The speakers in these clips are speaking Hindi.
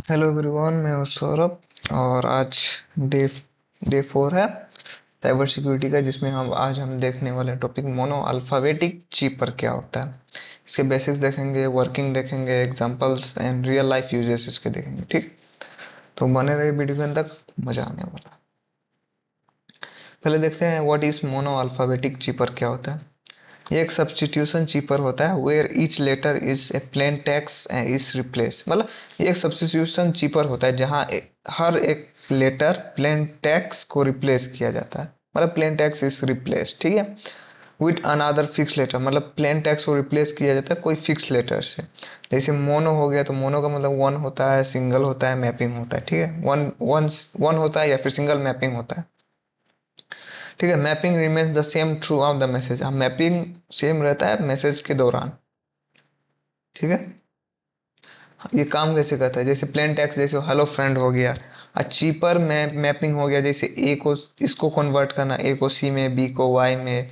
हेलो एवरीवन, मैं हूं सौरभ। और आज डे डे 4 है साइबर सिक्योरिटी का, जिसमें हम देखने वाले टॉपिक मोनो अल्फाबेटिक चीपर क्या होता है। इसके बेसिक्स देखेंगे, वर्किंग देखेंगे, examples and real life uses इसके देखेंगे। ठीक, तो बने रहिए वीडियो के अंत तक, मजा आने वाला है। पहले देखते हैं what is monoalphabetic cipher क्या होता है। ये एक सब्स्टिट्यूशन चीपर होता है where each letter is a plain text and is replace. मतलब ये एक सब्स्टिट्यूशन चीपर होता है जहाँ हर एक लेटर प्लेन टेक्स्ट को रिप्लेस किया जाता है। मतलब प्लेन टेक्स्ट इज रिप्लेस, ठीक है, विथ अनदर फिक्स लेटर। मतलब प्लेन टेक्स्ट को रिप्लेस किया जाता है कोई फिक्स लेटर से। जैसे मोनो हो गया, तो मोनो का मतलब वन होता है, सिंगल होता है, मैपिंग होता है। ठीक है, वन वन वन होता है या फिर सिंगल मैपिंग होता है। ठीक है, mapping remains the same through out the message. हाँ, मैपिंग सेम रहता है मैसेज के दौरान। ठीक है, ये काम कैसे करता है, जैसे प्लेन टेक्स्ट, जैसे हेलो फ्रेंड हो गया। चीपर में मैपिंग हो गया, जैसे ए को इसको कन्वर्ट करना, ए को सी में, बी को वाई में,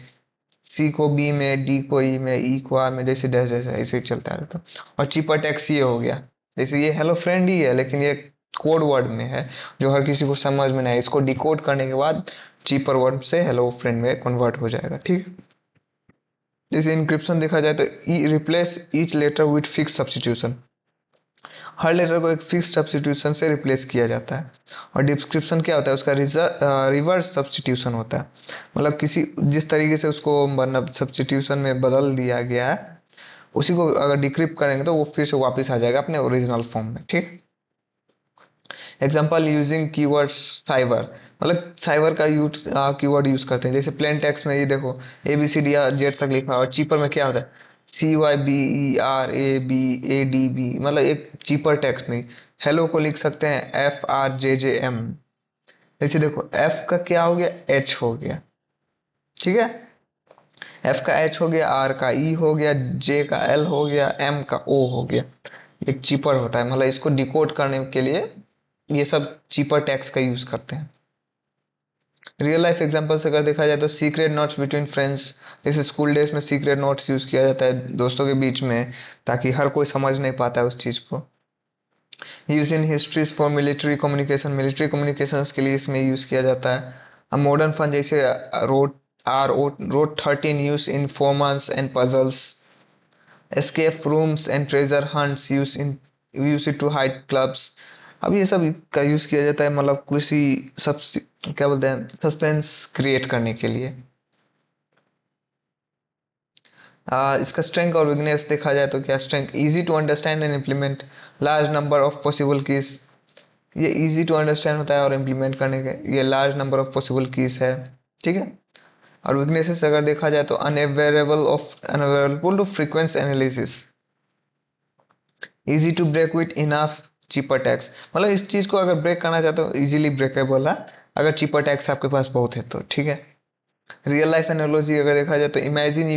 सी को बी में, डी को ई में, ई को आर में, जैसे डैश जैसे ऐसे ही चलता रहता। और चीपर टेक्स्ट ये हो गया, जैसे ये हेलो फ्रेंड ही है लेकिन ये कोड वर्ड में है जो हर किसी को समझ में नहीं है। इसको डिकोड करने के बाद चीपर वर्ड से हेलो फ्रेंड में कन्वर्ट हो जाएगा। ठीक है, जैसे इंक्रिप्शन देखा जाए तो replace each letter with fix substitution. हर लेटर को एक फिक्स सब्स्टिट्यूशन से रिप्लेस किया जाता है। और डिस्क्रिप्शन क्या होता है, उसका रिवर्स सब्स्टिट्यूशन होता है। मतलब किसी जिस तरीके से उसको मतलब सब्स्टिट्यूशन में बदल दिया गया है, उसी को अगर डिक्रिप्ट करेंगे तो वो फिर से वापस आ जाएगा अपने ओरिजिनल फॉर्म में। ठीक, एग्जाम्पल यूजिंग कीवर्ड्स साइबर। मतलब साइबर का कीवर्ड यूज करते हैं। जैसे प्लेन टेक्स्ट में ये देखो, A B C D Z तक लिखा है, और चीपर में क्या होता है, C Y B E R A B A D B. मतलब एक चीपर टेक्स्ट में हेलो को लिख सकते हैं एफ आर जे जे एम। जैसे देखो, एफ का क्या हो गया, एच हो गया। ठीक है, एफ का एच हो गया, आर का ई हो गया, जे का एल हो गया, एम का ओ हो गया। एक चीपर होता है, मतलब इसको डिकोड करने के लिए ये सब चीपर टैक्स का यूज करते हैं। रियल लाइफ एग्जांपल से अगर देखा जाए तो सीक्रेट नोट्स बिटवीन फ्रेंड्स। जैसे स्कूल डेज में सीक्रेट नोट्स यूज किया जाता है दोस्तों के बीच में, ताकि हर कोई समझ नहीं पाता है उस चीज को। Use in histories for military communication. Military communication के लिए इसमें यूज किया जाता है। मॉडर्न फन जैसे ROT 13 use in forums and puzzles. Escape rooms and treasure hunts use it to hide clues. अब ये सब का यूज किया जाता है, मतलब किसी सब क्या बोलते हैं, सस्पेंस क्रिएट करने के लिए। इसका स्ट्रेंथ और वीकनेस देखा जाए तो क्या strength, easy to understand and implement large number of possible keys. ये इजी टू अंडरस्टैंड होता है और इम्प्लीमेंट करने के ये large number of possible keys है। ठीक है, और वीकनेसेस अगर देखा जाए तो unavailable to frequent analysis, easy to break with enough cipher texts. मतलब इस चीज को अगर ब्रेक करना चाहते हो इजीली ब्रेकेबल है, अगर चीपर टैक्स आपके पास बहुत है तो। ठीक है, रियल लाइफ एनालॉजी अगर देखा जाए तो imagine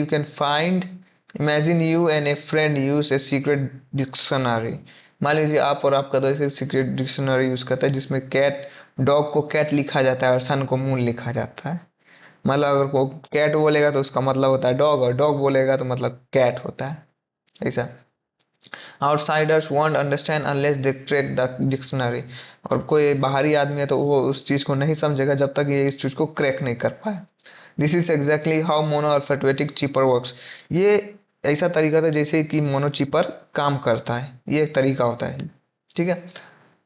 you and A friend use a secret dictionary. मान लीजिए आप और आपका दोस्त एक सीक्रेट डिक्शनरी यूज करता है जिसमें कैट, डॉग को कैट लिखा जाता है और सन को मून लिखा जाता है। मतलब अगर वो कैट बोलेगा तो उसका मतलब होता है डॉग, और डॉग बोलेगा तो मतलब कैट होता है। ऐसा outsiders won't understand unless they track the dictionary. और कोई बाहरी आदमी है तो वो उस चीज को नहीं समझेगा जब तक ये इस चीज को क्रैक नहीं कर पाए। This is exactly how mono alphabetic cheaper works. ये ऐसा तरीका था जैसे कि मोनो चीपर काम करता है, ये एक तरीका होता है। ठीक है,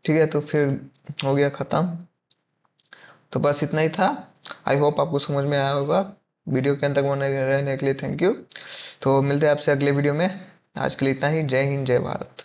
ठीक है, तो फिर हो गया खत्म। तो बस इतना ही था। आई होप आपको समझ में आया होगा। वीडियो के अंत तक बने रहने के लिए थैंक यू। तो मिलते हैं आपसे अगले वीडियो में। आज के लिए इतना ही। जय हिंद, जय भारत।